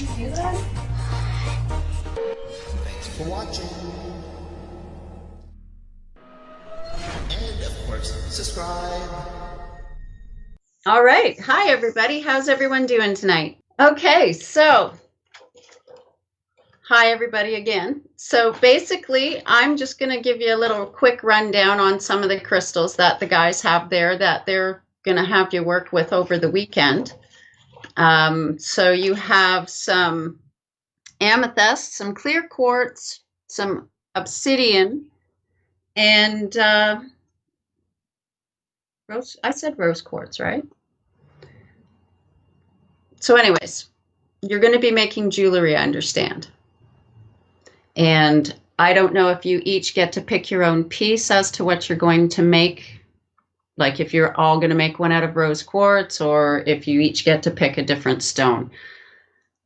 you hear that? Thanks for watching. And of course, subscribe. All right. Hi, everybody. How's everyone doing tonight? Okay, so hi, everybody again. So basically, I'm just going to give you a little quick rundown on some of the crystals that the guys have there that they're going to have you work with over the weekend. So you have some amethyst, some clear quartz, some obsidian, and rose. I said rose quartz, right? So anyways, you're going to be making jewelry, I understand. And I don't know if you each get to pick your own piece as to what you're going to make. Like if you're all going to make one out of rose quartz, or if you each get to pick a different stone.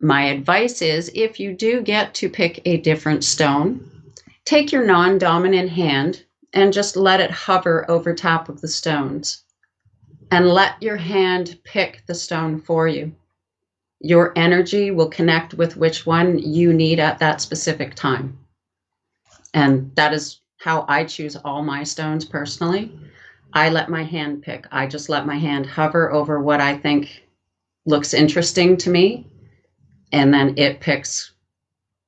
My advice is, if you do get to pick a different stone, take your non-dominant hand and just let it hover over top of the stones. And let your hand pick the stone for you. Your energy will connect with which one you need at that specific time. And that is how I choose all my stones personally. I let my hand pick. I just let my hand hover over what I think looks interesting to me. And then it picks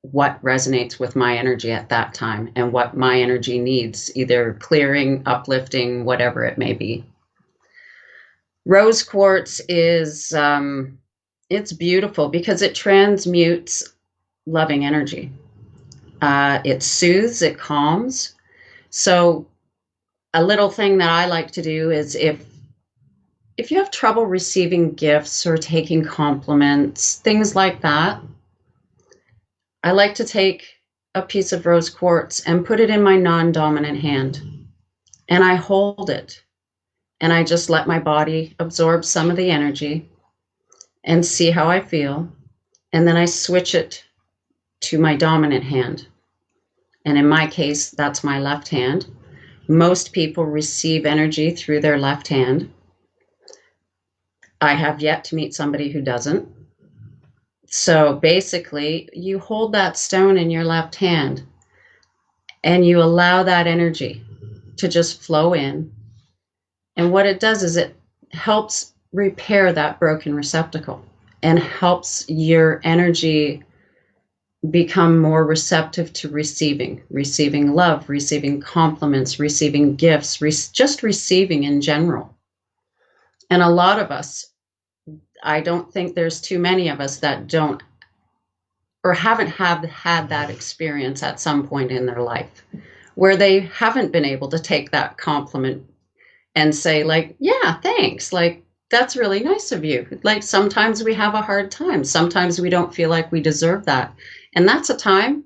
what resonates with my energy at that time and what my energy needs, either clearing, uplifting, whatever it may be. Rose quartz is, it's beautiful because it transmutes loving energy. It soothes, it calms. So a little thing that I like to do is if you have trouble receiving gifts or taking compliments, things like that, I like to take a piece of rose quartz and put it in my non-dominant hand. And I hold it. And I just let my body absorb some of the energy and see how I feel. And then I switch it to my dominant hand. And in my case, that's my left hand. Most people receive energy through their left hand. I have yet to meet somebody who doesn't. So basically, you hold that stone in your left hand and you allow that energy to just flow in. And what it does is it helps repair that broken receptacle and helps your energy become more receptive to receiving love, receiving compliments, receiving gifts, just receiving in general. And a lot of us, I don't think there's too many of us that don't or haven't had that experience at some point in their life where they haven't been able to take that compliment and say like, yeah, thanks. Like, that's really nice of you. Like sometimes we have a hard time. Sometimes we don't feel like we deserve that. And that's a time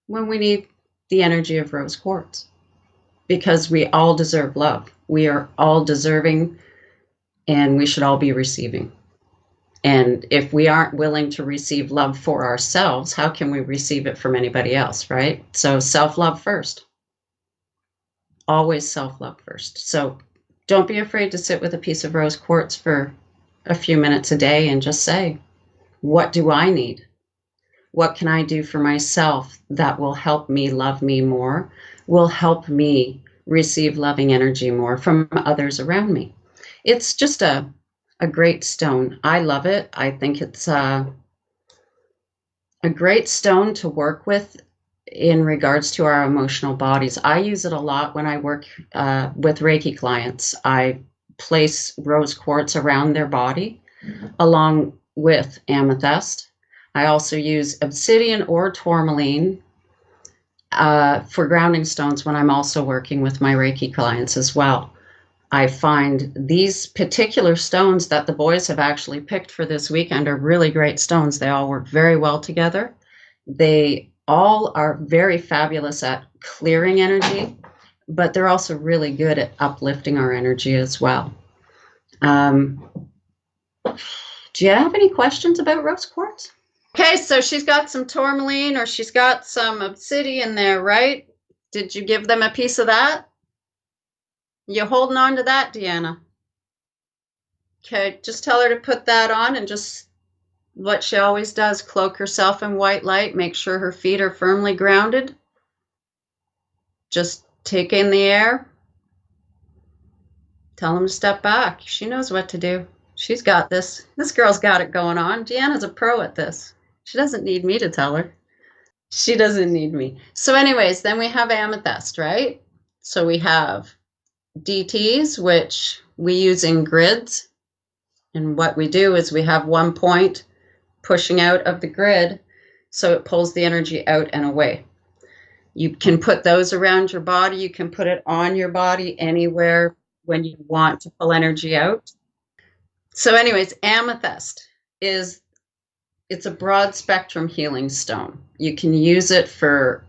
when we need the energy of rose quartz because we all deserve love. We are all deserving and we should all be receiving. And if we aren't willing to receive love for ourselves, how can we receive it from anybody else, right? So self-love first. Always self-love first. So don't be afraid to sit with a piece of rose quartz for a few minutes a day and just say, what do I need? What can I do for myself that will help me love me more, will help me receive loving energy more from others around me? It's just a great stone. I love it. I think it's a great stone to work with in regards to our emotional bodies. I use it a lot when I work with Reiki clients. I place rose quartz around their body along with amethyst. I also use obsidian or tourmaline for grounding stones when I'm also working with my Reiki clients as well. I find these particular stones that the boys have actually picked for this weekend are really great stones. They all work very well together. They all are very fabulous at clearing energy, but they're also really good at uplifting our energy as well. Do you have any questions about rose quartz? Okay, so she's got some tourmaline or she's got some obsidian there, right? Did you give them a piece of that? You holding on to that, Deanna? Okay, just tell her to put that on and just what she always does, cloak herself in white light, make sure her feet are firmly grounded. Just take in the air. Tell them to step back. She knows what to do. She's got this. This girl's got it going on. Deanna's a pro at this. She doesn't need me to tell her. She doesn't need me. So anyways, then we have amethyst, right? So we have DTs, which we use in grids. And what we do is we have one point pushing out of the grid, so it pulls the energy out and away. You can put those around your body. You can put it on your body anywhere when you want to pull energy out. So anyways, amethyst it's a broad spectrum healing stone. You can use it for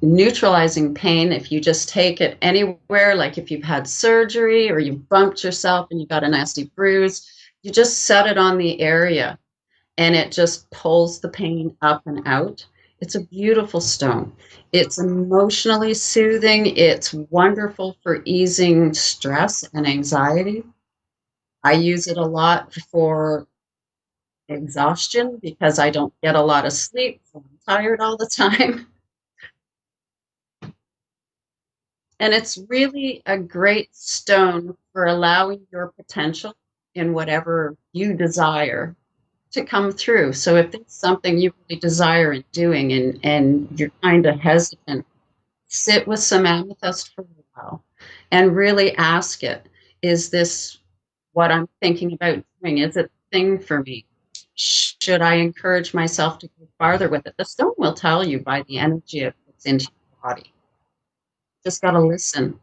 neutralizing pain if you just take it anywhere, like if you've had surgery or you bumped yourself and you got a nasty bruise, you just set it on the area and it just pulls the pain up and out. It's a beautiful stone. It's emotionally soothing. It's wonderful for easing stress and anxiety. I use it a lot for exhaustion because I don't get a lot of sleep, so I'm tired all the time. And it's really a great stone for allowing your potential in whatever you desire to come through. So if there's something you really desire in doing and you're kind of hesitant, sit with some amethyst for a while and really ask it, is this what I'm thinking about doing? Is it a thing for me? Should I encourage myself to go farther with it? The stone will tell you by the energy it puts into your body. Just got to listen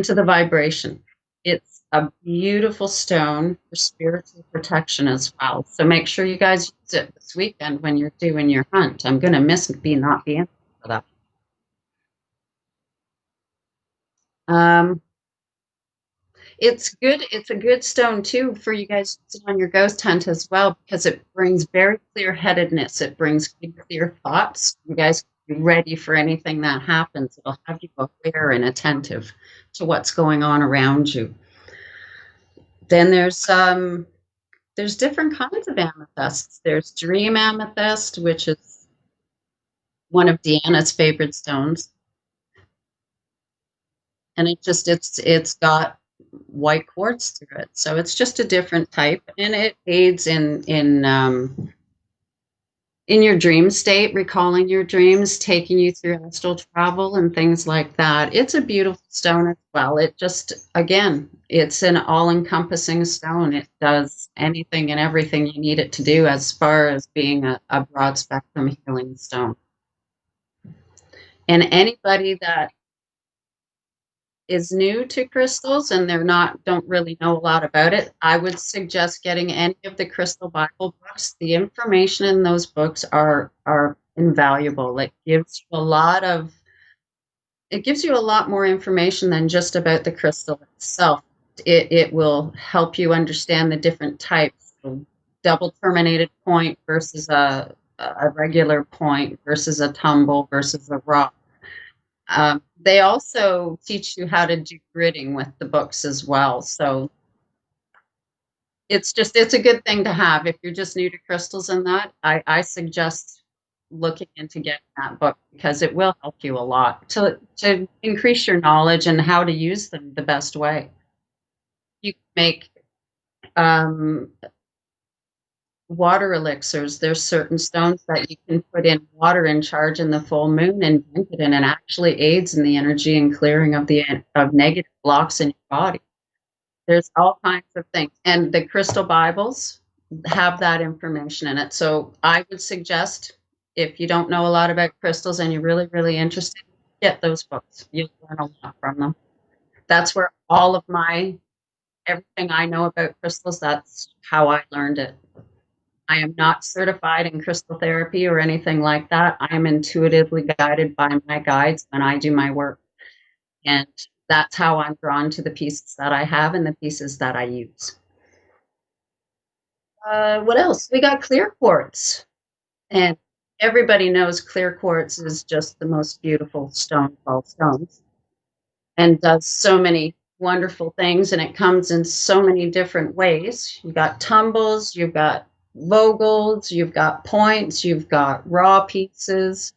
to the vibration. It's a beautiful stone for spiritual protection as well. So make sure you guys use it this weekend when you're doing your hunt. I'm going to miss not being for that. It's good. It's a good stone too for you guys to sit on your ghost hunt as well, because it brings very clear-headedness. It brings good, clear thoughts. You guys can be ready for anything that happens. It'll have you aware and attentive to what's going on around you. Then there's different kinds of amethysts. There's dream amethyst, which is one of Deanna's favorite stones. And it's got white quartz through it. So it's just a different type, and it aids in your dream state, recalling your dreams, taking you through astral travel and things like that. It's a beautiful stone as well. It just, again, it's an all-encompassing stone. It does anything and everything you need it to do as far as being a broad spectrum healing stone. And anybody that is new to crystals and don't really know a lot about it, I would suggest getting any of the Crystal Bible books. The information in those books are invaluable. It gives you a lot more information than just about the crystal itself. It will help you understand the different types. Double terminated point versus a regular point versus a tumble versus a rock. They also teach you how to do gridding with the books as well. So it's a good thing to have. If you're just new to crystals and that, I suggest looking into getting that book, because it will help you a lot to increase your knowledge and how to use them the best way. You can make water elixirs. There's certain stones that you can put in water and charge in the full moon and drink it in, and actually aids in the energy and clearing of negative blocks in your body. There's all kinds of things, and the crystal Bibles have that information in it. So I would suggest, if you don't know a lot about crystals and you're really, really interested, get those books. You'll learn a lot from them. That's where all of everything I know about crystals, that's how I learned it. I am not certified in crystal therapy or anything like that. I am intuitively guided by my guides when I do my work. And that's how I'm drawn to the pieces that I have and the pieces that I use. What else? We got clear quartz. And everybody knows clear quartz is just the most beautiful stone of all stones, and does so many wonderful things. And it comes in so many different ways. You got tumbles, you've got vogels, you've got points, you've got raw pieces.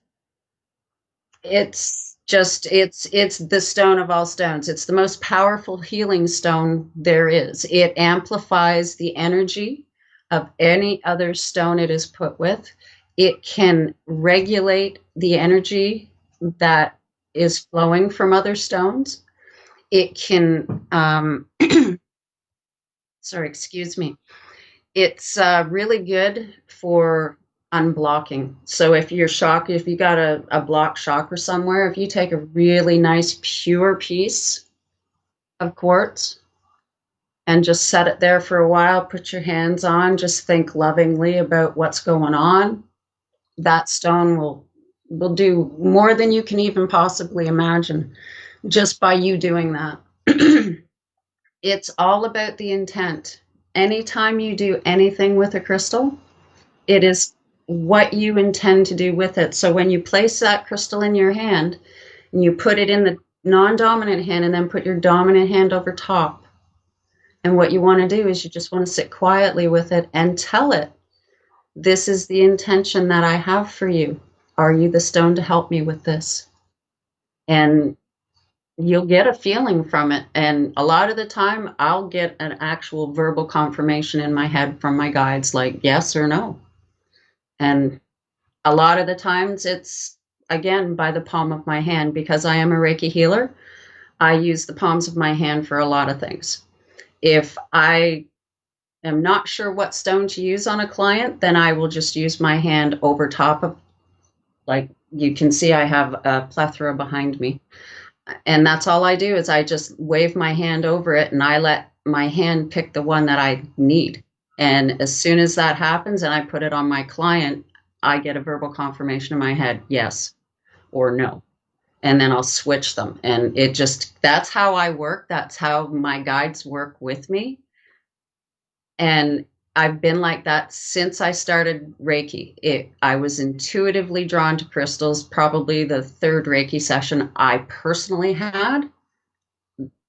It's the stone of all stones. It's the most powerful healing stone there is. It amplifies the energy of any other stone it is put with. It can regulate the energy that is flowing from other stones. It can sorry, excuse me. It's really good for unblocking. So if you got a blocked chakra somewhere, if you take a really nice pure piece of quartz and just set it there for a while, put your hands on, just think lovingly about what's going on, that stone will do more than you can even possibly imagine just by you doing that. It's all about the intent. Anytime you do anything with a crystal, it is what you intend to do with it. So when you place that crystal in your hand and you put it in the non-dominant hand and then put your dominant hand over top, and what you want to do is you just want to sit quietly with it and tell it, this is the intention that I have for you. Are you the stone to help me with this? And you'll get a feeling from it. And a lot of the time, I'll get an actual verbal confirmation in my head from my guides, like yes or no. And a lot of the times it's, again, by the palm of my hand. Because I am a Reiki healer, I use the palms of my hand for a lot of things. If I am not sure what stone to use on a client, then I will just use my hand over top of, like you can see, I have a plethora behind me. And that's all I do is I just wave my hand over it and I let my hand pick the one that I need. And as soon as that happens and I put it on my client, I get a verbal confirmation in my head, yes or no. And then I'll switch them. And that's how I work. That's how my guides work with me. And I've been like that since I started Reiki. I was intuitively drawn to crystals. Probably the third Reiki session I personally had,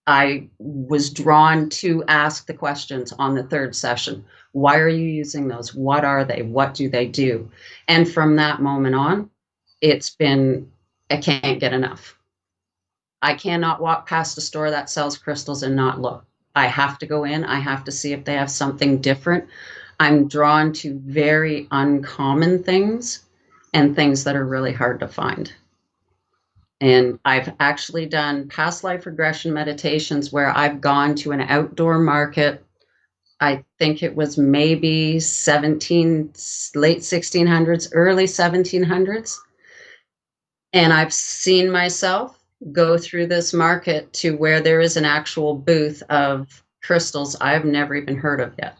I was drawn to ask the questions on the third session. Why are you using those? What are they? What do they do? And from that moment on, it's been, I can't get enough. I cannot walk past a store that sells crystals and not look. I have to go in. I have to see if they have something different. I'm drawn to very uncommon things and things that are really hard to find. And I've actually done past life regression meditations where I've gone to an outdoor market. I think it was maybe late 1600s, early 1700s. And I've seen myself go through this market to where there is an actual booth of crystals I've never even heard of yet,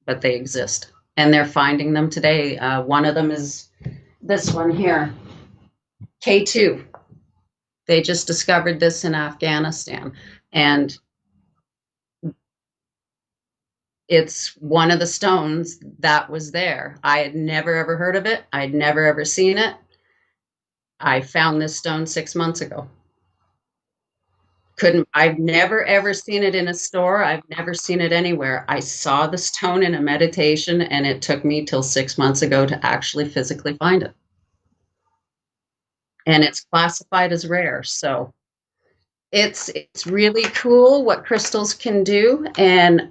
but they exist. And they're finding them today. One of them is this one here, K2. They just discovered this in Afghanistan. And it's one of the stones that was there. I had never, ever heard of it. I'd never, ever seen it. I found this stone 6 months ago. I've never, ever seen it in a store. I've never seen it anywhere. I saw the stone in a meditation, and it took me till 6 months ago to actually physically find it. And it's classified as rare. So it's really cool what crystals can do. And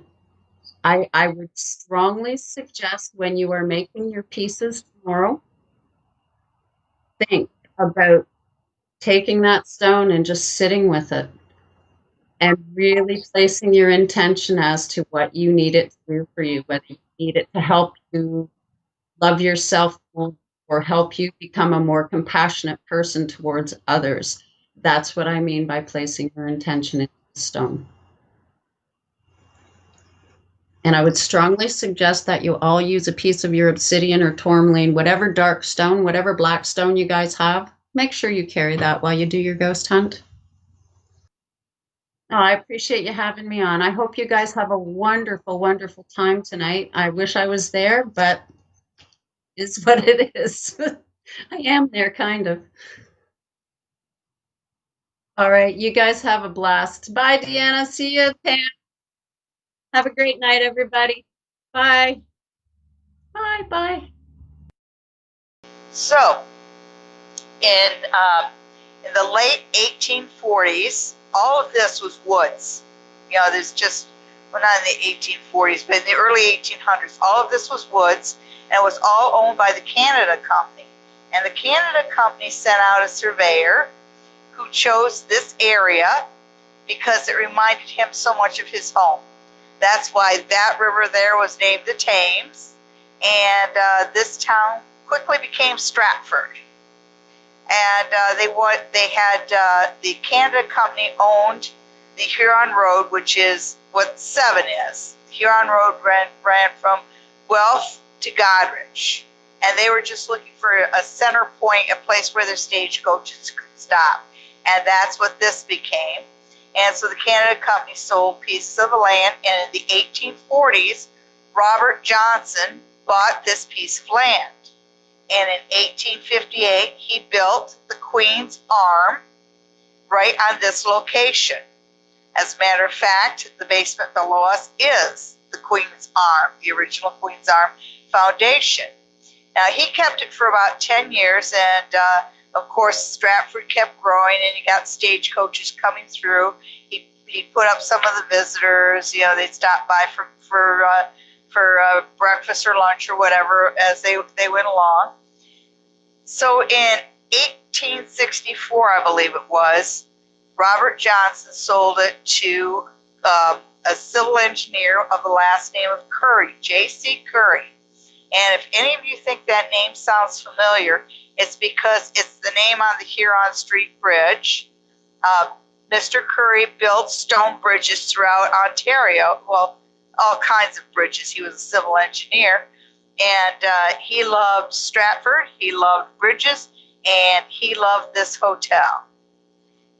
I would strongly suggest when you are making your pieces tomorrow, think about taking that stone and just sitting with it and really placing your intention as to what you need it to do for you, whether you need it to help you love yourself or help you become a more compassionate person towards others. That's what I mean by placing your intention in the stone. And I would strongly suggest that you all use a piece of your obsidian or tourmaline, whatever dark stone, whatever black stone you guys have. Make sure you carry that while you do your ghost hunt. Oh, I appreciate you having me on. I hope you guys have a wonderful, wonderful time tonight. I wish I was there, but it's what it is. I am there, kind of. All right, you guys have a blast. Bye, Deanna. See you, Pam. Have a great night, everybody. Bye. Bye. So, in the late 1840s, all of this was woods. You know, there's just, well, not in the 1840s, but in the early 1800s, all of this was woods, and it was all owned by the Canada Company. And the Canada Company sent out a surveyor who chose this area because it reminded him so much of his home. That's why that river there was named the Thames, and this town quickly became Stratford. And the Canada Company owned the Huron Road, which is what 7 is. The Huron Road ran from Guelph to Goderich. And they were just looking for a center point, a place where their stagecoaches could stop. And that's what this became. And so the Canada Company sold pieces of the land, and in the 1840s, Robert Johnson bought this piece of land. And in 1858, he built the Queen's Arm right on this location. As a matter of fact, the basement below us is the Queen's Arm, the original Queen's Arm Foundation. Now, he kept it for about 10 years, and of course, Stratford kept growing, and he got stagecoaches coming through. He put up some of the visitors. You know, they stopped by for breakfast or lunch or whatever as they went along. So in 1864, I believe it was, Robert Johnson sold it to a civil engineer of the last name of Curry, J.C. Curry. And if any of you think that name sounds familiar, it's because it's the name on the Huron Street Bridge. Mr. Curry built stone bridges throughout Ontario, well, all kinds of bridges. He was a civil engineer, and he loved Stratford, he loved bridges, and he loved this hotel.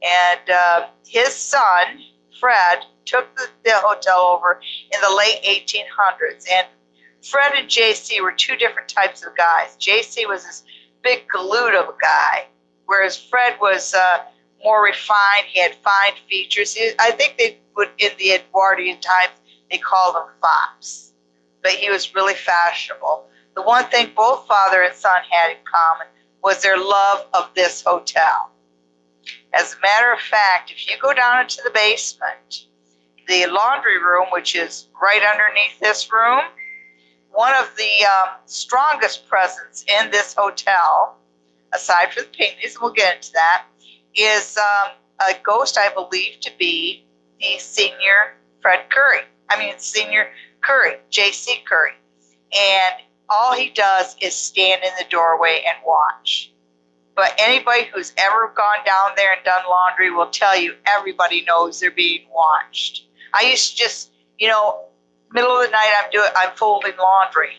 And his son, Fred, took the hotel over in the late 1800s, and Fred and JC were two different types of guys. JC was this big galoot of a guy, whereas Fred was more refined. He had fine features. I think they would, in the Edwardian times, they called him fops. But he was really fashionable. The one thing both father and son had in common was their love of this hotel. As a matter of fact, if you go down into the basement, the laundry room, which is right underneath this room, one of the strongest presents in this hotel, aside from the Pinckneys, and we'll get into that, is a ghost I believe to be the senior Curry, J.C. Curry. And all he does is stand in the doorway and watch. But anybody who's ever gone down there and done laundry will tell you everybody knows they're being watched. I used to just, middle of the night I'm folding laundry,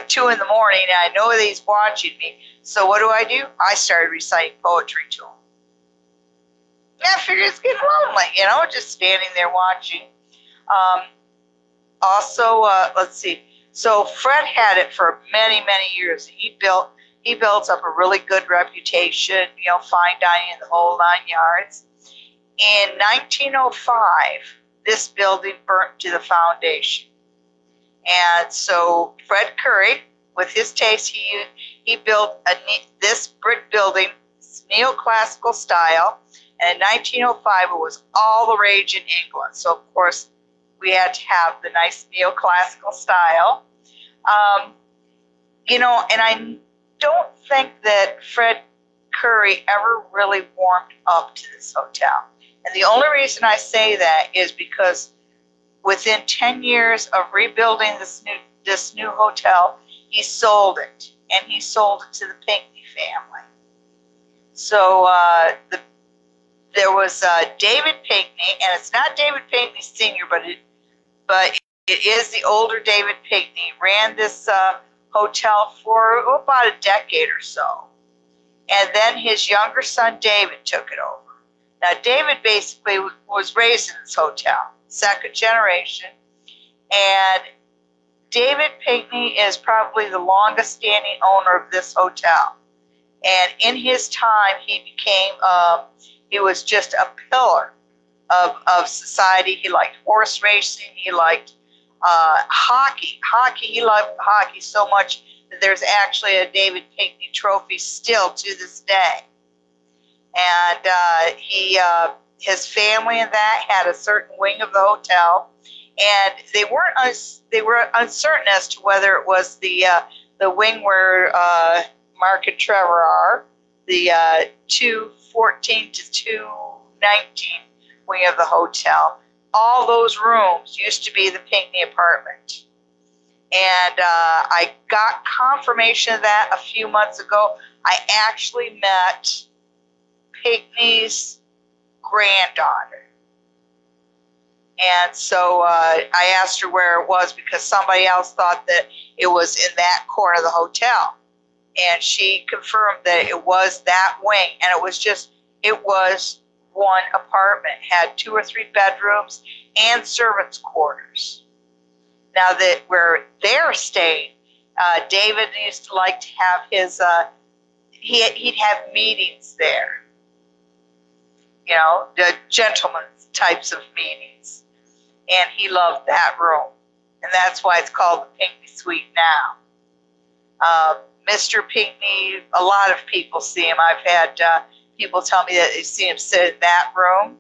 2 in the morning, and I know that he's watching me. So what do? I started reciting poetry to him. I figured it's getting lonely, just standing there watching. Also, let's see. So Fred had it for many, many years. He built up a really good reputation, fine dining in the whole 9 yards. In 1905, this building burnt to the foundation. And so Fred Curry, with his taste, he built this brick building, neoclassical style. And in 1905, it was all the rage in England. So, of course, we had to have the nice neoclassical style. And I don't think that Fred Curry ever really warmed up to this hotel. And the only reason I say that is because within 10 years of rebuilding this new hotel, he sold it. And he sold it to the Pinckney family. So there was David Pinckney, and it's not David Pinckney Sr., but it is the older David Pinckney, ran this hotel for about a decade or so. And then his younger son, David, took it over. Now, David basically was raised in this hotel, second generation, and David Pinckney is probably the longest standing owner of this hotel. And in his time, he was just a pillar of society. He liked horse racing. He liked Hockey. He loved hockey so much that there's actually a David Pinkney trophy still to this day. And his family and that had a certain wing of the hotel, and they were uncertain as to whether it was the wing where Mark and Trevor are, the 214 to 219 wing of the hotel. All those rooms used to be the Pinkney apartment. And I got confirmation of that a few months ago. I actually met Pinkney's granddaughter. And so I asked her where it was because somebody else thought that it was in that corner of the hotel. And she confirmed that it was that wing. And it was one apartment, had 2 or 3 bedrooms and servants' quarters. Now that where they're staying, David used to like to have his, he'd have meetings there. You know, the gentleman's types of meetings. And he loved that room. And that's why it's called the Pinkney Suite now. Mr. Pinkney, a lot of people see him. I've had people tell me that they see him sit in that room.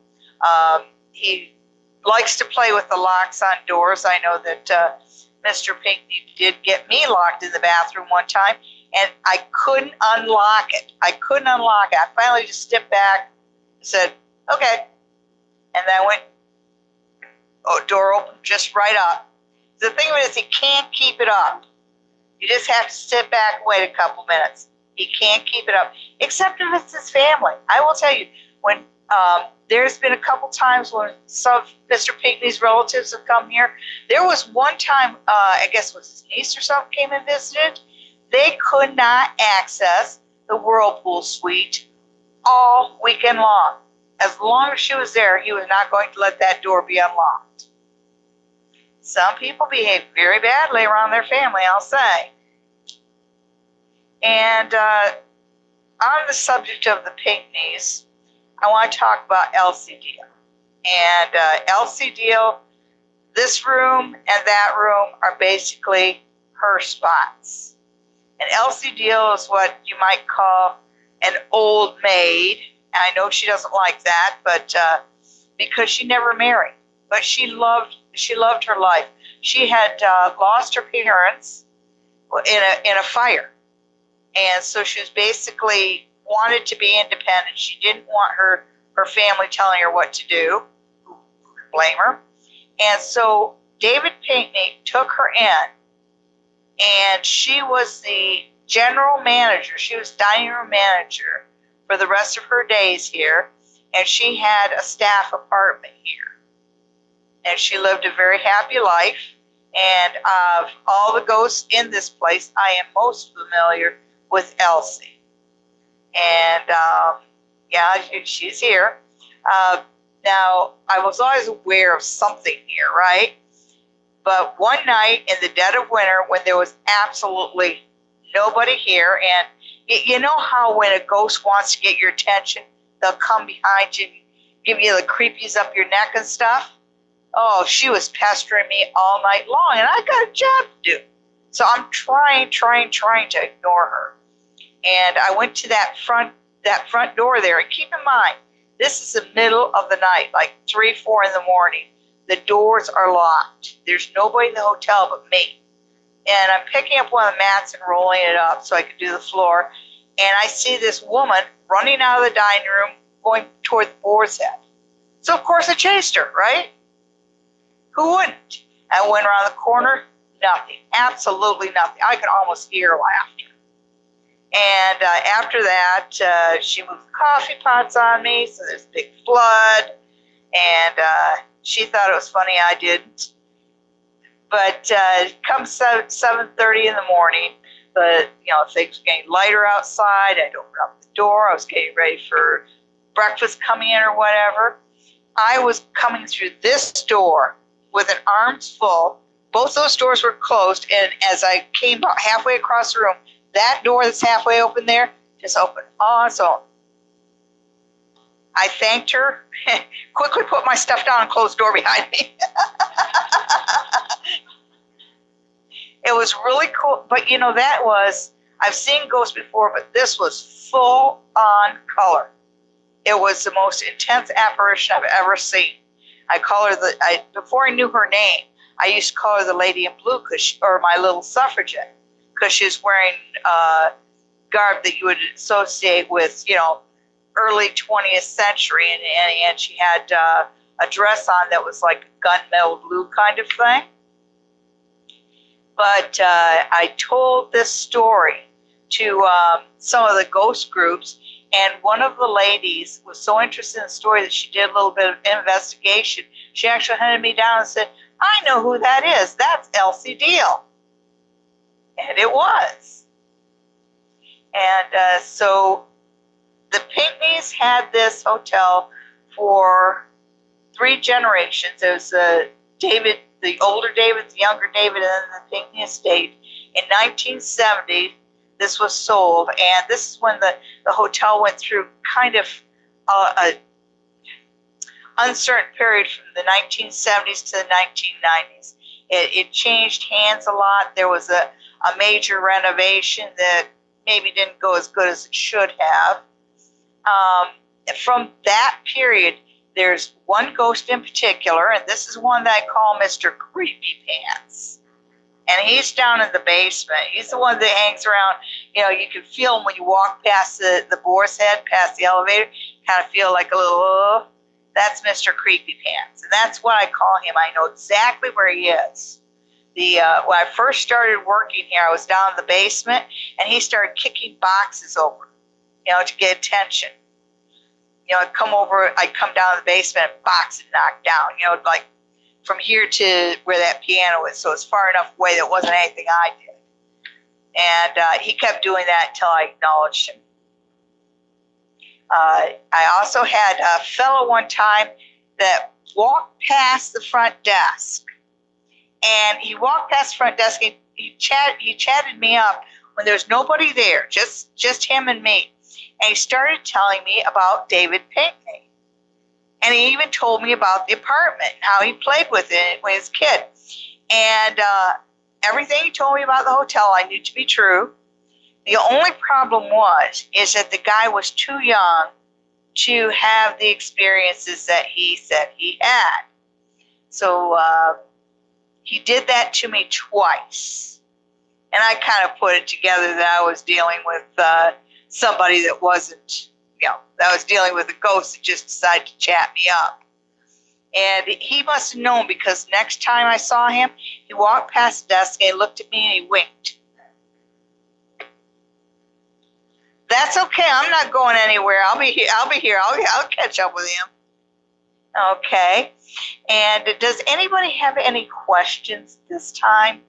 He likes to play with the locks on doors. I know that Mr. Pinkney did get me locked in the bathroom one time, and I couldn't unlock it. I finally just stepped back and said, okay. And then I went, door opened just right up. The thing of it is, he can't keep it up. You just have to sit back and wait a couple minutes. He can't keep it up, except if it's his family. I will tell you, when there's been a couple times when some of Mr. Pinkney's relatives have come here. There was one time, I guess it was his niece or something came and visited. They could not access the Whirlpool Suite all weekend long. As long as she was there, he was not going to let that door be unlocked. Some people behave very badly around their family, I'll say. And on the subject of the Pinkneys, I want to talk about Elsie Deal. And Elsie Deal, this room and that room are basically her spots. And Elsie Deal is what you might call an old maid. And I know she doesn't like that, but because she never married. But she loved her life. She had lost her parents in a fire. And so she was basically wanted to be independent. She didn't want her family telling her what to do. Who could blame her? And so David Pinkney took her in, and she was the general manager. She was dining room manager for the rest of her days here, and she had a staff apartment here. And she lived a very happy life. And of all the ghosts in this place, I am most familiar with Elsie. And yeah, she's here. Now, I was always aware of something here, right? But one night in the dead of winter, when there was absolutely nobody here, and you know how when a ghost wants to get your attention, they'll come behind you and give you the creepies up your neck and stuff? Oh, she was pestering me all night long, and I got a job to do. So I'm trying to ignore her. And I went to that front door there, and keep in mind, this is the middle of the night, like 3, 4 in the morning. The doors are locked. There's nobody in the hotel but me. And I'm picking up one of the mats and rolling it up so I could do the floor. And I see this woman running out of the dining room going toward the boar's head. So, of course, I chased her, right? Who wouldn't? I went around the corner, nothing. Absolutely nothing. I could almost hear laughter. And after that, she moved the coffee pots on me, so there's big flood. And she thought it was funny, I didn't. But come 7:30 in the morning, things were getting lighter outside. I'd open up the door. I was getting ready for breakfast coming in or whatever. I was coming through this door with an arms full. Both those doors were closed, and as I came about halfway across the room, that door that's halfway open there just opened on its own. I thanked her, quickly put my stuff down and closed the door behind me. It was really cool. But, you know, I've seen ghosts before, but this was full on color. It was the most intense apparition I've ever seen. I call her before I knew her name, I used to call her the Lady in Blue, or my little suffragette, because she was wearing garb that you would associate with, you know, early 20th century, and she had a dress on that was like a gunmetal blue kind of thing. But I told this story to some of the ghost groups, and one of the ladies was so interested in the story that she did a little bit of investigation. She actually hunted me down and said, I know who that is. That's Elsie Deal. And it was. And so the Pinckneys had this hotel for 3 generations. There was David, the older David, the younger David, and then the Pinckney estate. In 1970, this was sold, and this is when the hotel went through kind of a uncertain period from the 1970s to the 1990s. It changed hands a lot. There was a major renovation that maybe didn't go as good as it should have. From that period, there's one ghost in particular, and this is one that I call Mr. Creepy Pants. And he's down in the basement. He's the one that hangs around. You know, you can feel him when you walk past the boar's head, past the elevator. Kind of feel like a little, that's Mr. Creepy Pants. And that's what I call him. I know exactly where he is. When I first started working here, I was down in the basement, and he started kicking boxes over, you know, to get attention. You know, I'd come down in the basement, and box would knock down, you know, like from here to where that piano is. So it's far enough away that wasn't anything I did. And he kept doing that until I acknowledged him. I also had a fellow one time that walked past the front desk. And he walked past the front desk, and he chatted me up when there's nobody there, just him and me. And he started telling me about David Pinckney. And he even told me about the apartment, how he played with it when he was a kid. And everything he told me about the hotel I knew to be true. The only problem is that the guy was too young to have the experiences that he said he had. So he did that to me twice. And I kind of put it together that I was dealing with somebody that wasn't, you know, that was dealing with a ghost that just decided to chat me up. And he must have known, because next time I saw him, he walked past the desk and he looked at me and he winked. That's okay. I'm not going anywhere. I'll be here. I'll catch up with him. Okay. And does anybody have any questions this time?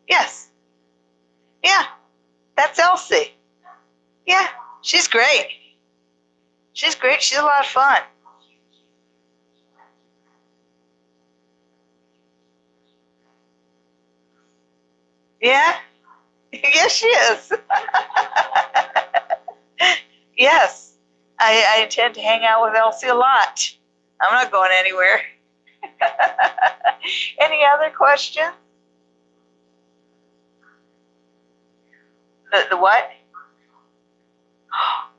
Yes. Yeah, that's Elsie. Yeah, she's great. She's a lot of fun. Yeah? Yes, she is. Yes, I intend to hang out with Elsie a lot. I'm not going anywhere. Any other questions? The what?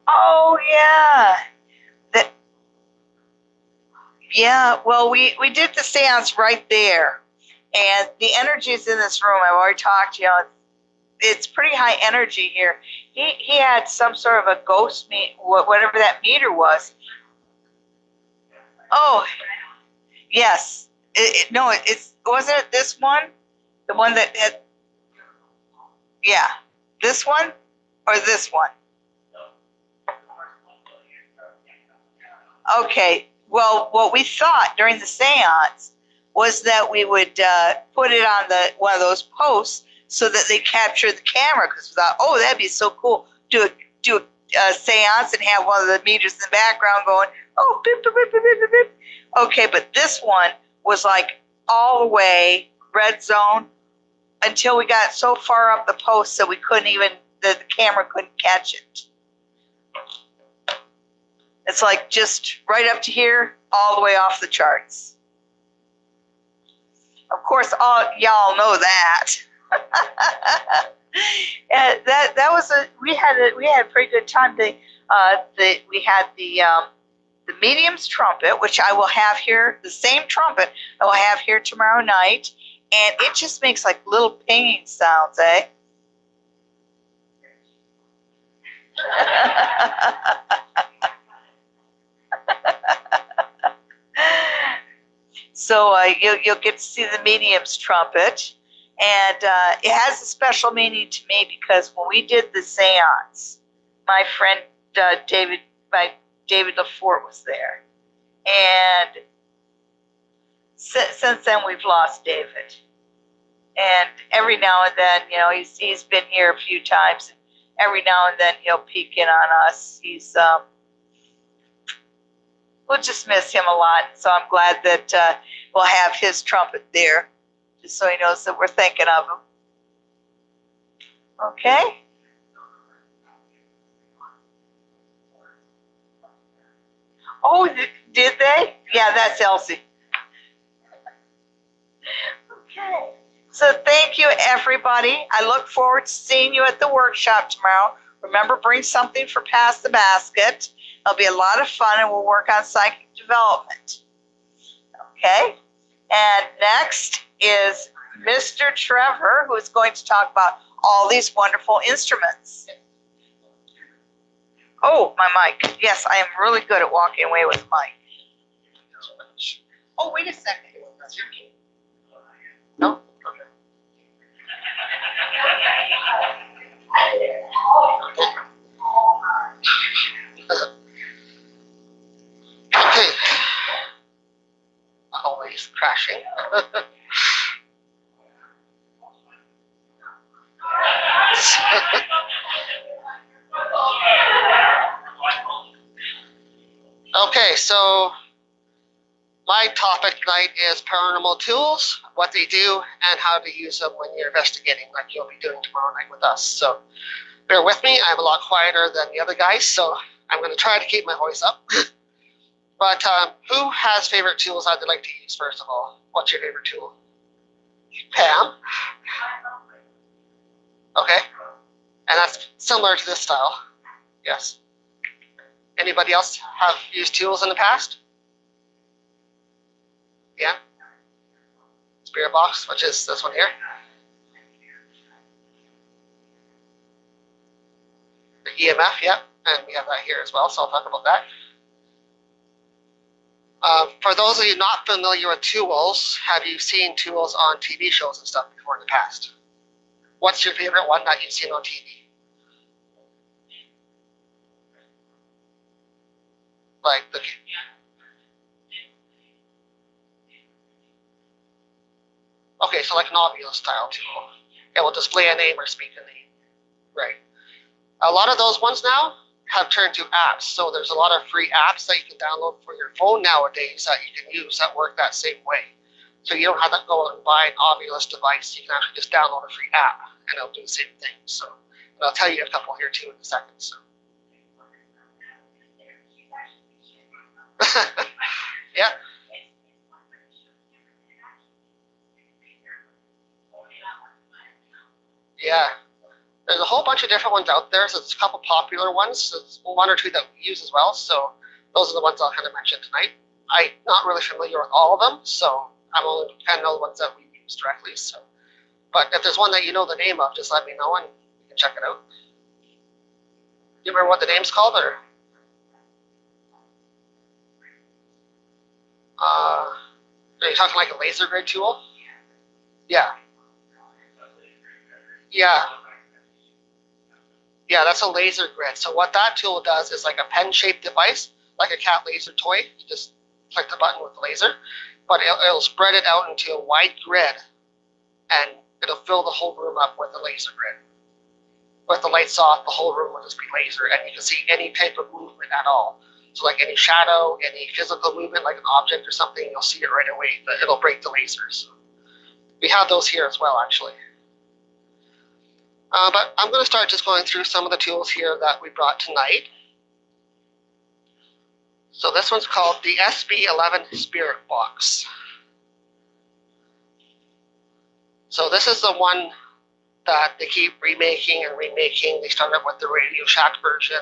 Oh, yeah. Yeah, well, we did the seance right there. And the energy is in this room. I've already talked to you. It's pretty high energy here. He had some sort of a ghost whatever that meter was. Oh, yes. Wasn't it this one? The one that had, yeah. This one or this one? Okay. Well, what we thought during the seance was that we would put it on one of those posts so that they capture the camera, because we thought, oh, that'd be so cool. Do a seance and have one of the meters in the background going, oh, beep, beep, beep, beep, beep, beep. Okay, but this one was like all the way red zone until we got so far up the post that we couldn't even, the camera couldn't catch it. It's like just right up to here, all the way off the charts. Of course, y'all know that. And that was we had a pretty good time. We had the Mediums trumpet, which I will have here, the same trumpet I will have here tomorrow night, and it just makes like little pinging sounds, eh? So you'll get to see the Mediums trumpet, and it has a special meaning to me because when we did the seance, my friend David LaForte was there, and since then we've lost David. And every now and then, he's been here a few times, and every now and then he'll peek in on us. We'll just miss him a lot. So I'm glad that we'll have his trumpet there, just so he knows that we're thinking of him. Okay? Oh, did they? Yeah, that's Elsie. Okay. So thank you, everybody. I look forward to seeing you at the workshop tomorrow. Remember, bring something for Pass the Basket. It'll be a lot of fun, and we'll work on psychic development. Okay? And next is Mr. Trevor, who is going to talk about all these wonderful instruments. Oh, my mic. Yes, I am really good at walking away with mic. Oh, wait a second. No? Okay. Okay. Always crashing. Okay, so my topic tonight is paranormal tools, what they do, and how to use them when you're investigating, like you'll be doing tomorrow night with us. So bear with me. I'm a lot quieter than the other guys, so I'm going to try to keep my voice up. But who has favorite tools that they like to use, first of all? What's your favorite tool? Pam? Okay. And that's similar to this style. Yes. Anybody else have used tools in the past? Yeah? Spirit box, which is this one here. The EMF, yeah. And we have that here as well, so I'll talk about that. For those of you not familiar with tools, have you seen tools on TV shows and stuff before in the past? What's your favorite one that you've seen on TV? Like the... Okay, so like an obvious style tool. It will display a name or speak a name. Right. A lot of those ones now have turned to apps. So there's a lot of free apps that you can download for your phone nowadays that you can use that work that same way. So you don't have to go and buy an obvious device. You can actually just download a free app and it'll do the same thing. So and I'll tell you a couple here too in a second. So. Yeah. Yeah. There's a whole bunch of different ones out there, so there's a couple popular ones. There's one or two that we use as well, so those are the ones I'll kind of mention tonight. I'm not really familiar with all of them, so I'm only kind of know the ones that we use directly. So, but if there's one that you know the name of, just let me know and we can check it out. You remember what the name's called, or? Are you talking like a laser grid tool? Yeah. Yeah. Yeah, that's a laser grid. So what that tool does is like a pen-shaped device, like a cat laser toy. You just click the button with the laser, but it'll spread it out into a wide grid, and it'll fill the whole room up with a laser grid. With the lights off, the whole room will just be laser, and you can see any type of movement at all. So like any shadow, any physical movement, like an object or something, you'll see it right away, but it'll break the lasers. We have those here as well, actually. But I'm going to start just going through some of the tools here that we brought tonight. So this one's called the SB11 Spirit Box. So this is the one that they keep remaking and remaking. They started with the Radio Shack version,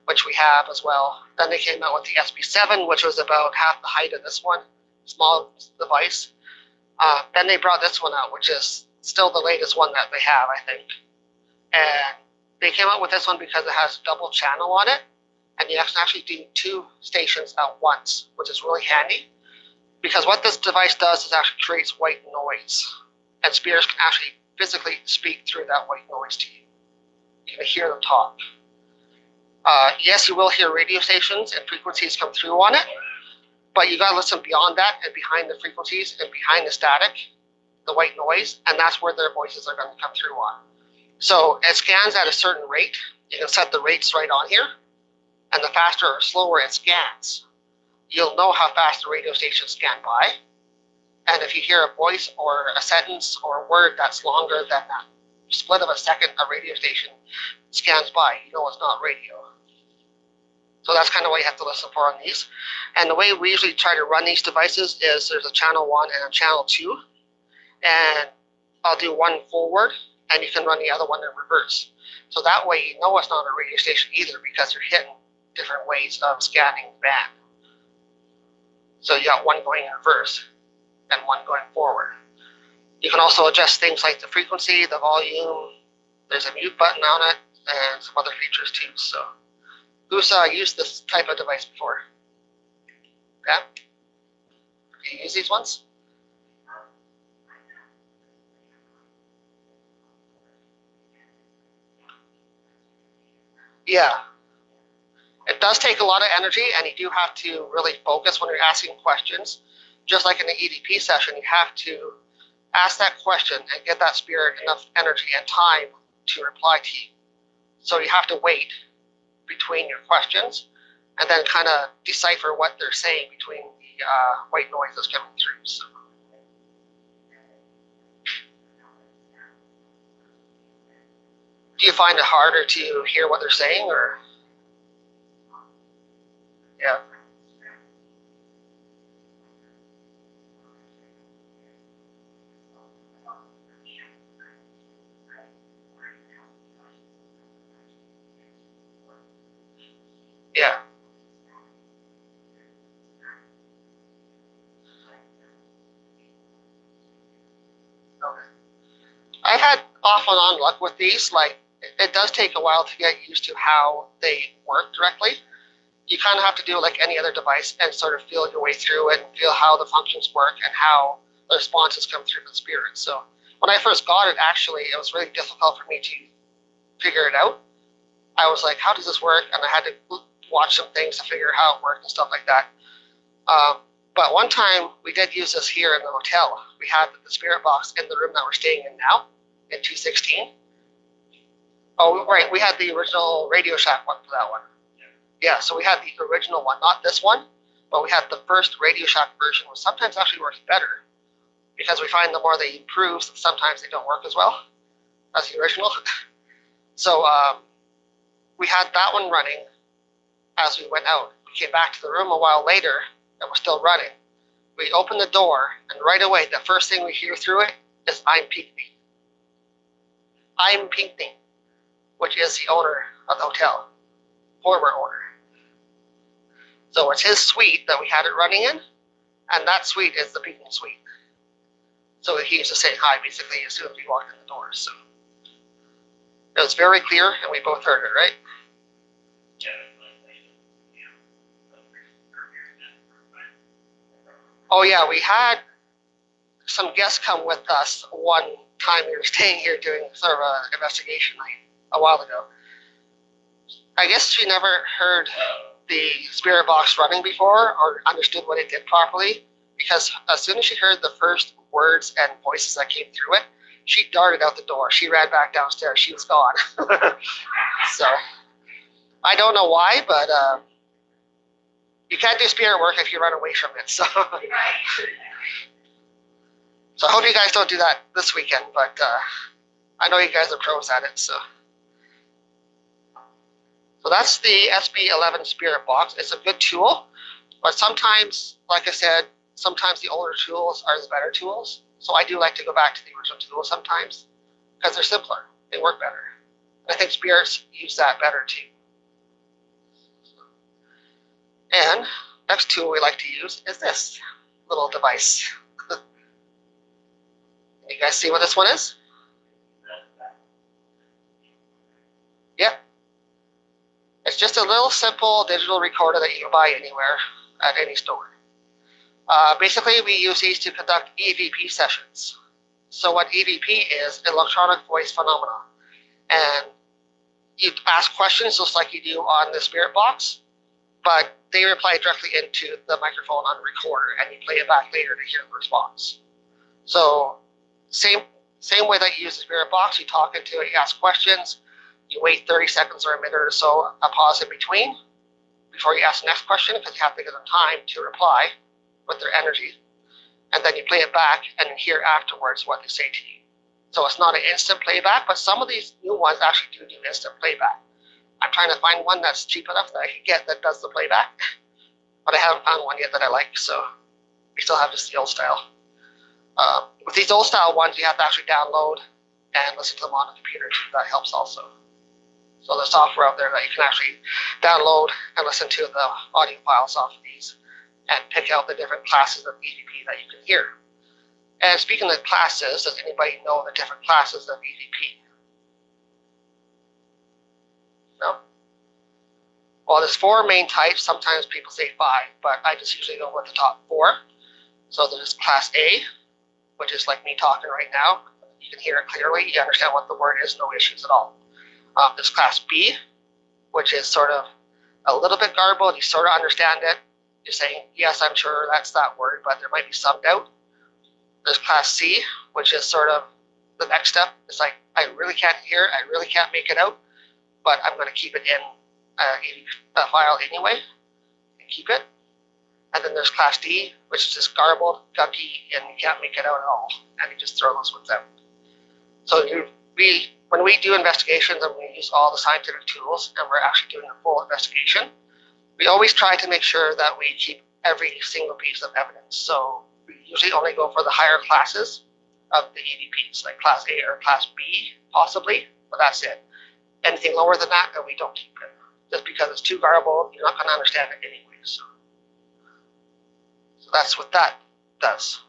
which we have as well. Then they came out with the SB7, which was about half the height of this one, small device. Then they brought this one out, which is still the latest one that they have, I think. And they came out with this one because it has double channel on it, and you can actually do 2 stations at once, which is really handy. Because what this device does is actually creates white noise, and spirits can actually physically speak through that white noise to you. You can hear them talk. Yes, you will hear radio stations and frequencies come through on it, but you gotta listen beyond that and behind the frequencies and behind the static, the white noise, and that's where their voices are gonna come through on. So it scans at a certain rate. You can set the rates right on here, and the faster or slower it scans, you'll know how fast the radio stations scan by. And if you hear a voice or a sentence or a word that's longer than that split of a second a radio station scans by, you know it's not radio. So that's kind of what you have to listen for on these. And the way we usually try to run these devices is there's a channel 1 and a channel 2. And I'll do one forward, and you can run the other one in reverse. So that way you know it's not a radio station either, because you're hitting different ways of scanning the band. So you got one going in reverse and one going forward. You can also adjust things like the frequency, the volume. There's a mute button on it, and some other features too. So who's used this type of device before? Yeah? Do you use these ones? Yeah. It does take a lot of energy, and you do have to really focus when you're asking questions. Just like in an EVP session, you have to ask that question and get that spirit enough energy and time to reply to you. So you have to wait between your questions and then kind of decipher what they're saying between the white noise that's coming through. So. Do you find it harder to hear what they're saying, or? Yeah. Yeah. Okay. I've had off and on luck with these. Like, it does take a while to get used to how they work directly. You kind of have to do it like any other device and sort of feel your way through it and feel how the functions work and how the responses come through the spirit. So when I first got it, actually, it was really difficult for me to figure it out. I was like, how does this work? And I had to watch some things to figure out how it worked and stuff like that. But one time we did use this here in the hotel. We had the spirit box in the room that we're staying in now in 216. Oh, right. We had the original Radio Shack one for that one. Yeah, so we had the original one, not this one, but we had the first Radio Shack version, which sometimes actually works better because we find the more they improve, sometimes they don't work as well as the original. So we had that one running as we went out. We came back to the room a while later and we're still running. We opened the door, and right away, the first thing we hear through it is I'm Pinckney. I'm Pinckney, which is the owner of the hotel, former owner. So it's his suite that we had it running in, and that suite is the Pinckney suite. So he used to say hi basically as soon as we walked in the door. So it was very clear, and we both heard it, right? Oh yeah, we had some guests come with us one time. We were staying here doing sort of an investigation a while ago. I guess she never heard the spirit box running before or understood what it did properly, because as soon as she heard the first words and voices that came through it, she darted out the door. She ran back downstairs. She was gone. So I don't know why, but you can't do spirit work if you run away from it. So I hope you guys don't do that this weekend, but I know you guys are pros at it, so. So that's the SB11 Spirit Box. It's a good tool, but sometimes, like I said, sometimes the older tools are the better tools. So I do like to go back to the original tools sometimes because they're simpler. They work better. And I think spirits use that better too. And next tool we like to use is this little device. You guys see what this one is? Yeah. It's just a little simple digital recorder that you can buy anywhere at any store. Basically, we use these to conduct EVP sessions. So what EVP is, electronic voice phenomena. And you ask questions just like you do on the Spirit Box, but they reply directly into the microphone on the recorder, and you play it back later to hear the response. So same way that you use the Spirit Box, you talk into it, you ask questions, you wait 30 seconds or a minute or so, a pause in between, before you ask the next question, because you have to give them time to reply with their energy. And then you play it back and hear afterwards what they say to you. So it's not an instant playback, but some of these new ones actually do instant playback. I'm trying to find one that's cheap enough that I can get that does the playback, but I haven't found one yet that I like, so we still have just the old style. With these old style ones, you have to actually download and listen to them on the computer too. That helps also. So there's software out there that you can actually download and listen to the audio files off of these and pick out the different classes of EVP that you can hear. And speaking of classes, does anybody know the different classes of EVP? No? Well, there's 4 main types. Sometimes people say 5, but I just usually go with the top 4. So there's Class A, which is like me talking right now. You can hear it clearly. You understand what the word is, no issues at all. There's Class B, which is sort of a little bit garbled. You sort of understand it. You're saying, yes, I'm sure that's that word, but there might be some doubt. There's Class C, which is sort of the next step. It's like, I really can't hear it. I really can't make it out, but I'm going to keep it in a file anyway and keep it. And then there's Class D, which is just garbled, gunky, and you can't make it out at all. And you just throw those ones out. So when we do investigations and we use all the scientific tools and we're actually doing a full investigation, we always try to make sure that we keep every single piece of evidence. So we usually only go for the higher classes of the EVPs, like Class A or Class B, possibly, but that's it. Anything lower than that, then we don't keep it. Just because it's too garbled, you're not going to understand it anyway. So that's what that does.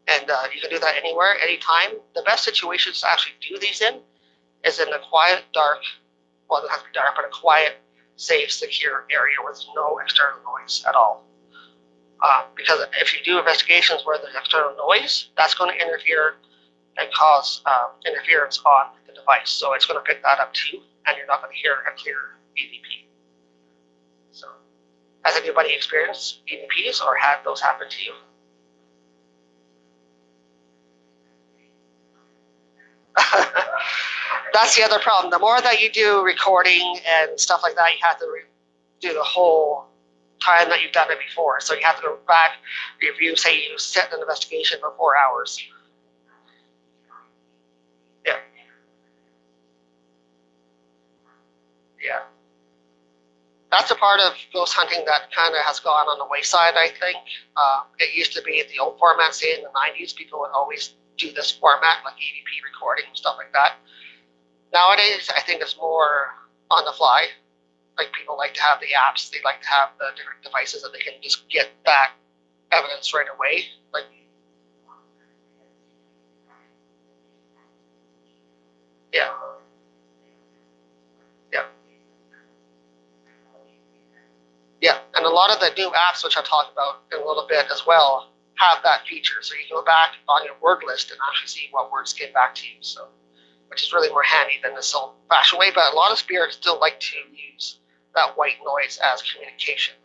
And you can do that anywhere, anytime. The best situations to actually do these in is in a quiet, dark, well, it doesn't have to be dark, but a quiet, safe, secure area where there's no external noise at all. Because if you do investigations where there's external noise, that's going to interfere and cause interference on the device. So it's going to pick that up too, and you're not going to hear a clear EVP. So, has anybody experienced EVPs or had those happen to you? That's the other problem. The more that you do recording and stuff like that, you have to do the whole time that you've done it before. So you have to go back, review, say you set an investigation for 4 hours. Yeah. Yeah. That's a part of ghost hunting that kind of has gone on the wayside, I think. It used to be the old format, say in the 90s, people would always do this format, like EVP recording and stuff like that. Nowadays, I think it's more on the fly. Like people like to have the apps, they like to have the different devices that they can just get that evidence right away. Like, yeah. Yeah. Yeah, and a lot of the new apps, which I'll talk about in a little bit as well, have that feature. So you can go back on your word list and actually see what words came back to you. So, which is really more handy than this old-fashioned way. But a lot of spirits still like to use that white noise as communication.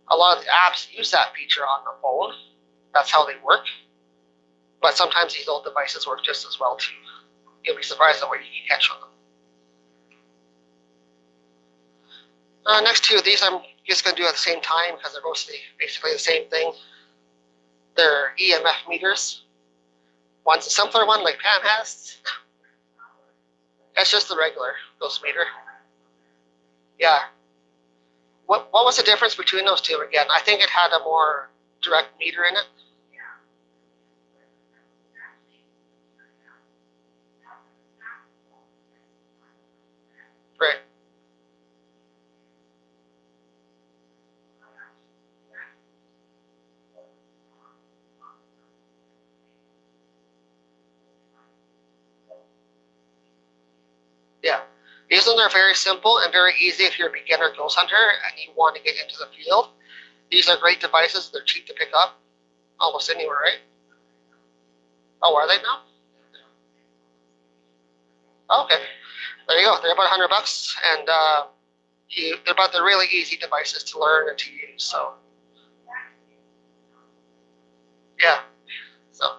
A lot of the apps use that feature on the phone. That's how they work. But sometimes these old devices work just as well too. You'll be surprised at what you can catch on them. Next two of these I'm just going to do at the same time because they're mostly basically the same thing. They're EMF meters. One's a simpler one like Pam has. It's just the regular ghost meter. Yeah. What was the difference between those two again? I think it had a more direct meter in it. Right. Yeah. These ones are very simple and very easy if you're a beginner ghost hunter and you want to get into the field. These are great devices. They're cheap to pick up almost anywhere, right? Oh, are they now? Oh, okay. There you go. They're about $100, and they're really easy devices to learn and to use. So, yeah. So,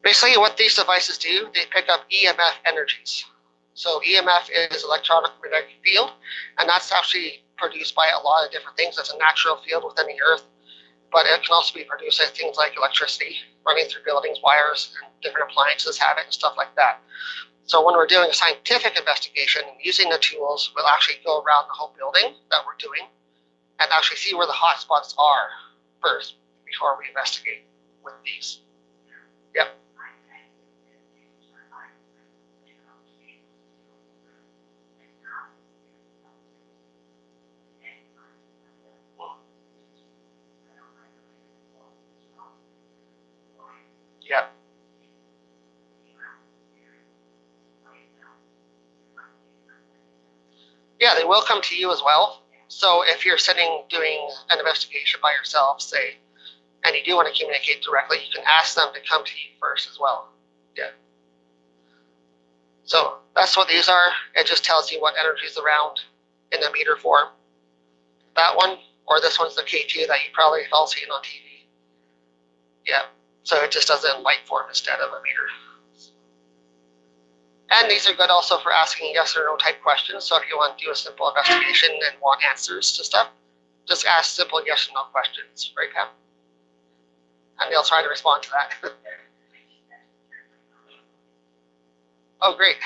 basically, what these devices do, they pick up EMF energies. So, EMF is electronic magnetic field, and that's actually produced by a lot of different things. It's a natural field within the Earth, but it can also be produced by things like electricity running through buildings, wires, and different appliances have it and stuff like that. So when we're doing a scientific investigation and using the tools, we'll actually go around the whole building that we're doing and actually see where the hot spots are first before we investigate with these. Yep. Yep. Yeah, they will come to you as well. So if you're sitting doing an investigation by yourself, say, and you do want to communicate directly, you can ask them to come to you first as well. Yeah. So that's what these are. It just tells you what energy is around in the meter form. That one, or this one's the K2 that you probably have all seen on TV. Yeah. So it just does it in light form instead of a meter. And these are good also for asking yes or no type questions. So if you want to do a simple investigation and want answers to stuff, just ask simple yes or no questions, right, Pam? And they'll try to respond to that. Oh, great.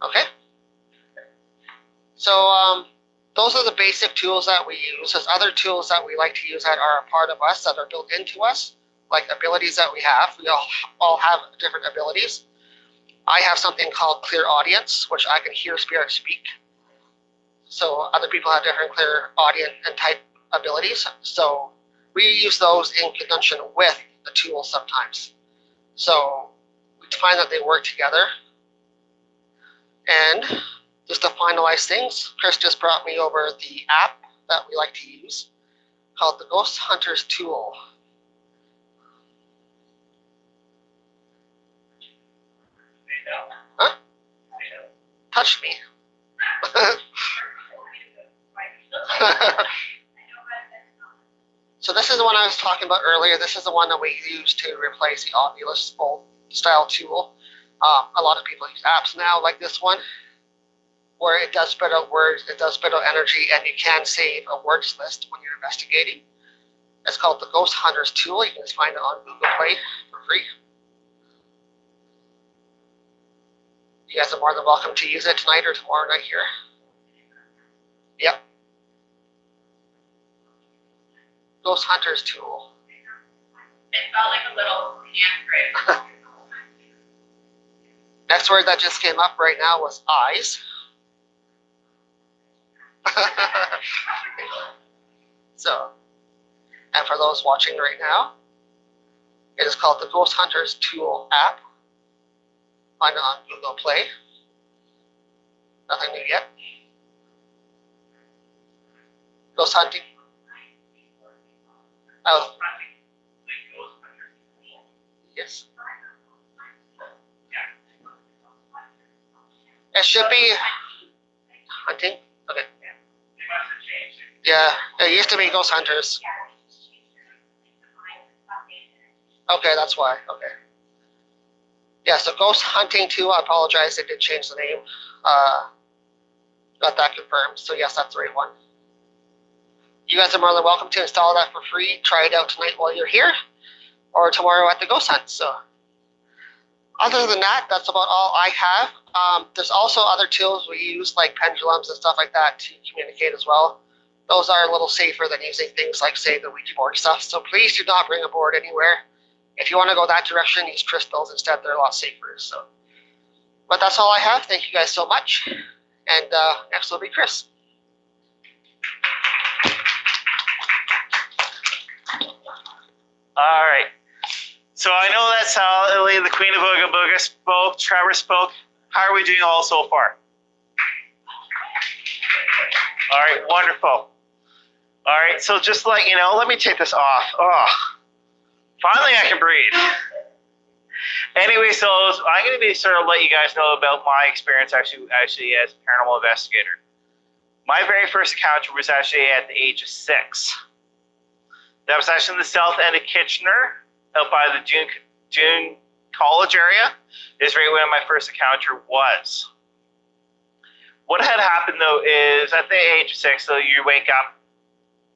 Okay. So those are the basic tools that we use. There's other tools that we like to use that are a part of us, that are built into us, like abilities that we have. We all have different abilities. I have something called clear audience, which I can hear spirits speak. So other people have different clear audience and type abilities. So we use those in conjunction with the tools sometimes. So we find that they work together. And just to finalize things, Chris just brought me over the app that we like to use called the Ghost Hunters Tool. Huh? Touched me. So this is the one I was talking about earlier. This is the one that we use to replace the Oculus old style tool. A lot of people use apps now like this one, where it does spit out words, it does spit out energy, and you can save a words list when you're investigating. It's called the Ghost Hunters Tool. You can just find it on Google Play for free. You guys are more than welcome to use it tonight or tomorrow night here. Yep. Ghost Hunters Tool. It felt like a little handprint. Next word that just came up right now was eyes. So, and for those watching right now, it is called the Ghost Hunters Tool app. Find it on Google Play. Nothing new yet. Ghost hunting. Oh. Yes. It should be hunting. Okay. Yeah, it used to be Ghost Hunters. Okay, that's why. Okay. Yeah, so Ghost Hunting 2, I apologize, they did change the name. Got that confirmed. So yes, that's the right one. You guys are more than welcome to install that for free. Try it out tonight while you're here, or tomorrow at the Ghost Hunt. So Other than that, that's about all I have. There's also other tools we use, like pendulums and stuff like that, to communicate as well. Those are a little safer than using things like, say, the Ouija board stuff. So please do not bring a board anywhere. If you want to go that direction, use crystals instead. They're a lot safer. So, but that's all I have. Thank you guys so much. And next will be Chris. All right. So I know that Sally, the Queen of Ooga Booga, spoke. Trevor spoke. How are we doing all so far? All right, wonderful. All right, so just to let you know, let me take this off. Oh, finally I can breathe. Anyway, so I'm going to be sort of let you guys know about my experience actually as a paranormal investigator. My very first encounter was actually at the age of 6. That was actually in the south end of Kitchener, out by the June College area, is right where my first encounter was. What had happened, though, is at the age of 6, so you wake up,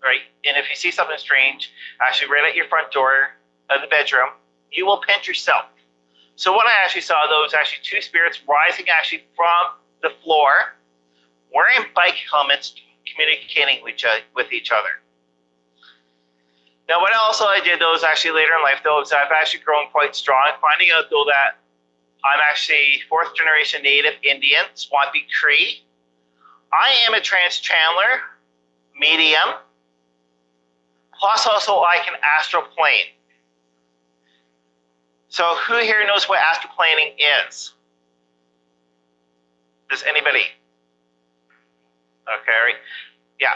right, and if you see something strange, actually right at your front door of the bedroom, you will pinch yourself. So what I actually saw, though, was actually 2 spirits rising actually from the floor, wearing bike helmets, communicating with each other. Now, what also I did, though, is actually later in life, though, is I've actually grown quite strong, finding out, though, that I'm actually 4th generation Native Indian, Swampy Cree. I am a trance channeler, medium, plus also I can astral plane. So who here knows what astral planing is? Does anybody? Okay, right? Yeah.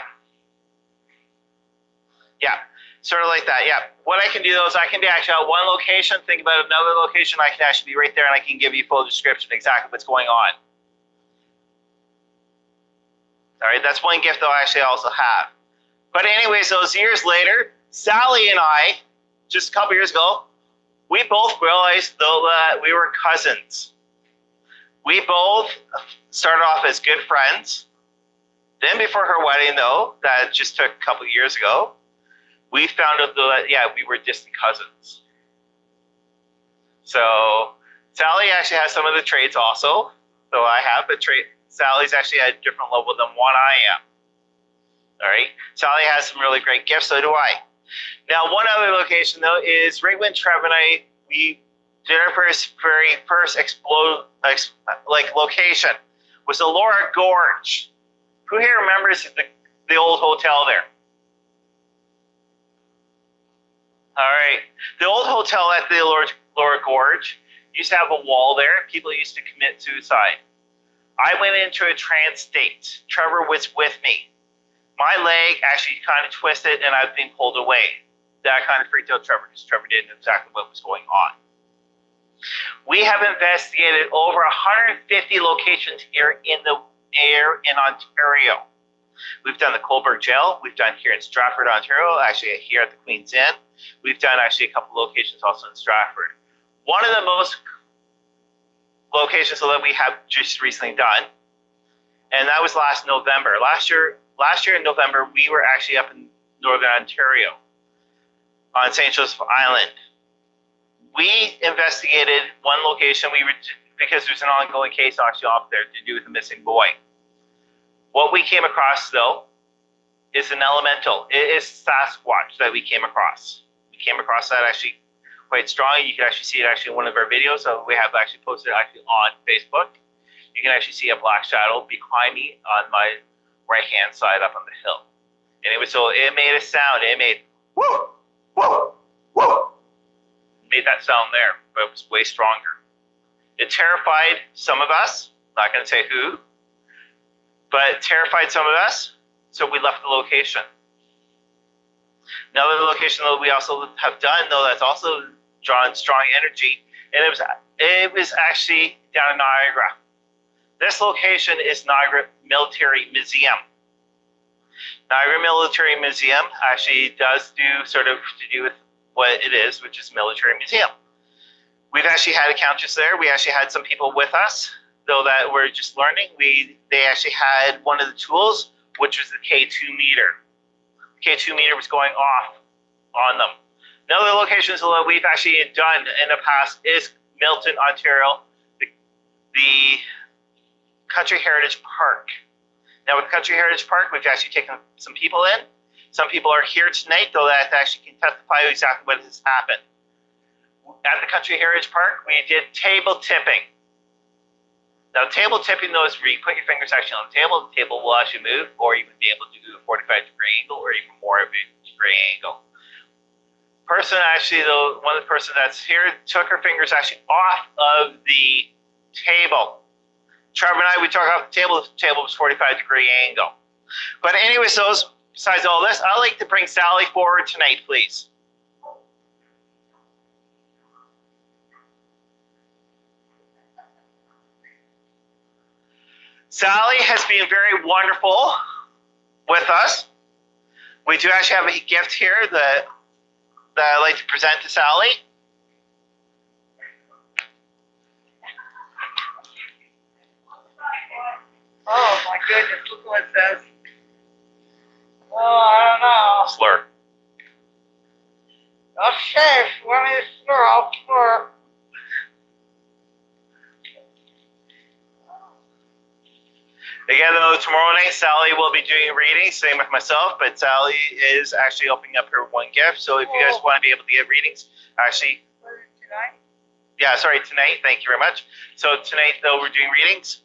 Yeah. Sort of like that, yeah. What I can do, though, is I can be actually at one location, think about another location, I can actually be right there and I can give you full description exactly what's going on. All right, that's one gift that I actually also have. But anyways, those years later, Sally and I, just a couple years ago, we both realized, though, that we were cousins. We both started off as good friends. Then before her wedding, though, that just took a couple years ago, we found out that, yeah, we were distant cousins. So Sally actually has some of the traits also. So I have a trait. Sally's actually at a different level than what I am. All right. Sally has some really great gifts. So do I. Now, one other location, though, is right when Trevor and I, we did our very first location, was the Larocque Gorge. Who here remembers the old hotel there? All right. The old hotel at the Larocque Gorge used to have a wall there. People used to commit suicide. I went into a trance state. Trevor was with me. My leg actually kind of twisted and I've been pulled away. That kind of freaked out Trevor because Trevor didn't know exactly what was going on. We have investigated over 150 locations here in Ontario. We've done the Coburg Jail. We've done here in Stratford, Ontario, actually here at the Queen's Inn. We've done actually a couple locations also in Stratford. One of the most locations that we have just recently done, and that was last November. Last year in November, we were actually up in Northern Ontario on St. Joseph Island. We investigated one location because there's an ongoing case actually off there to do with a missing boy. What we came across, though, is an elemental. It is Sasquatch that we came across. We came across that actually quite strong. You can actually see it actually in one of our videos. So we have actually posted it actually on Facebook. You can actually see a black shadow behind me on my right-hand side up on the hill. And it made a sound. It made whoo, whoo, whoo. It made that sound there, but it was way stronger. It terrified some of us. Not going to say who, but it terrified some of us. So we left the location. Another location that we also have done, though, that's also drawn strong energy, and it was actually down in Niagara. This location is Niagara Military Museum. Niagara Military Museum actually does do sort of to do with what it is, which is military museum. We've actually had encounters there. We actually had some people with us, though, that were just learning. They actually had one of the tools, which was the K2 meter. K2 meter was going off on them. Another locations that we've actually done in the past is Milton, Ontario, the Country Heritage Park. Now with Country Heritage Park, we've actually taken some people in. Some people are here tonight, though, that actually can testify exactly what has happened. At the Country Heritage Park, we did table tipping. Now, table tipping, though, is where you put your fingers actually on the table will actually move, or you would be able to do a 45-degree angle, or even more of a degree angle. Person actually, though, one of the person that's here took her fingers actually off of the table. Trevor and I, we took off the table was 45-degree angle. But anyways, besides all this, I'd like to bring Sally forward tonight, please. Sally has been very wonderful with us. We do actually have a gift here that I'd like to present to Sally. Oh my goodness, look what it says. Oh, I don't know. Slur. Okay, if you want me to slur, I'll slur. Again, though, tomorrow night, Sally will be doing readings, same with myself, but Sally is actually opening up her one gift. So if you guys want to be able to get readings, actually, Tonight? yeah, sorry, tonight, thank you very much. So tonight, though, we're doing readings.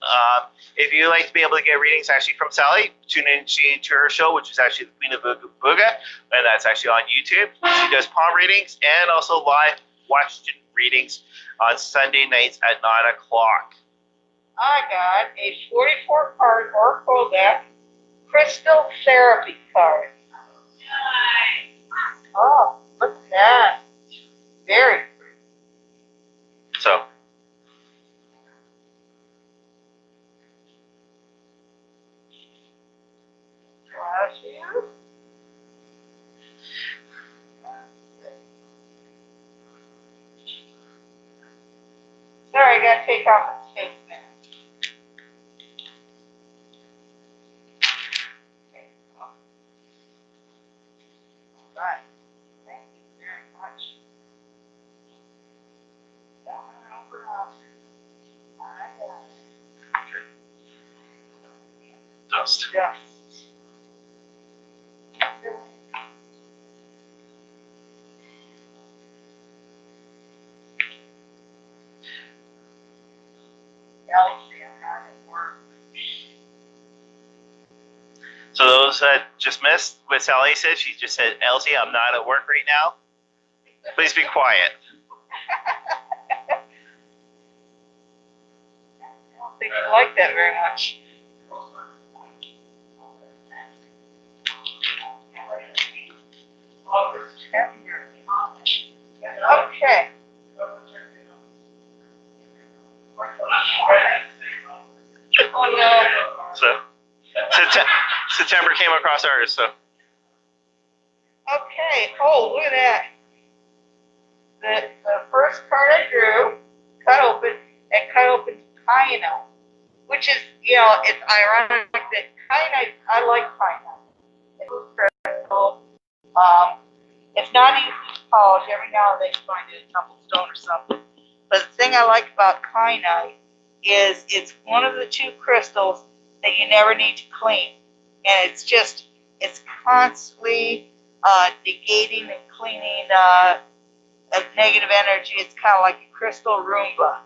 If you'd like to be able to get readings actually from Sally, tune into her show, which is actually the Queen of Booga, and that's actually on YouTube. She does palm readings and also live question readings on Sunday nights at 9 o'clock. I got a 44-card Oracle deck crystal therapy card. Oh, look at that. Very pretty. So, Bless you. Sorry, I gotta take off the tape now. Right. Thank you very much. dust. Yeah. So those that just missed what Sally said, she just said, Elsie, I'm not at work right now. Please be quiet. I don't think you like that very much. Okay. Oh no. So September came across ours, so. Okay. Oh, look at that. The first card I drew, cut open Kaino, which is, it's ironic that Kaino, I like Kaino. It was crystal. It's not easy to polish. Every now and then you find it a tumbled stone or something. But the thing I like about Kaino is it's one of the two crystals that you never need to clean. And it's constantly negating and cleaning of negative energy. It's kind of like a crystal Roomba.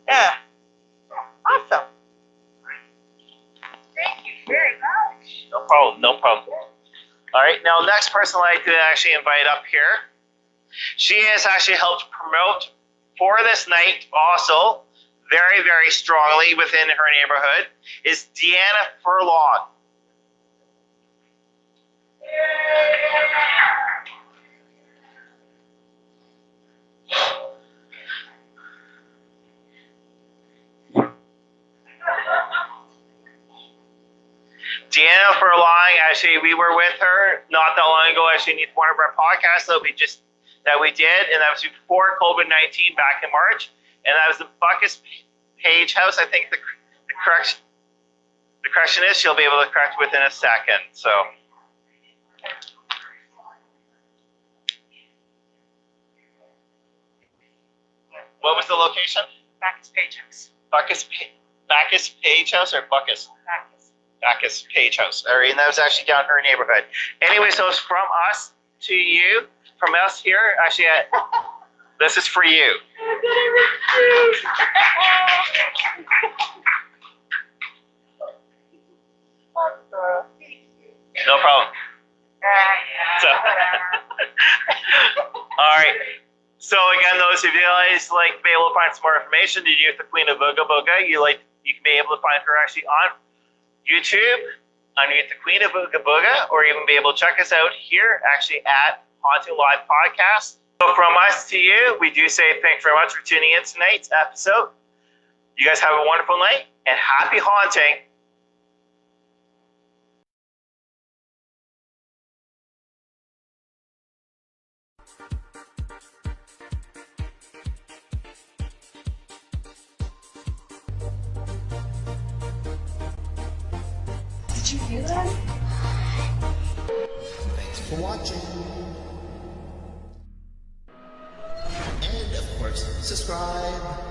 Yeah. Awesome. Thank you very much. No problem, no problem. All right, now next person I'd like to actually invite up here. She has actually helped promote for this night also very, very strongly within her neighborhood is Deanna Furlong. Deanna Furlong, actually, we were with her not that long ago, actually, in one of our podcasts that we did, and that was before COVID-19 back in March, and that was the Buckus Page House. I think the correction is she'll be able to correct within a second. So. What was the location? Bacchus Page House. Bacchus Page House or Bacchus? Bacchus Page House. All right, and that was actually down her neighborhood. Anyway, so it's from us to you, from us here. Actually, this is for you. No problem. So, all right. So again, those of you guys like to be able to find some more information to do with the Queen of Booga Booga, you can be able to find her actually on YouTube underneath the Queen of Booga Booga, or you can be able to check us out here actually at Haunting Live Podcast. So from us to you, we do say thanks very much for tuning in tonight's episode. You guys have a wonderful night and happy haunting. Did you hear that? Thanks for watching. And of course, subscribe.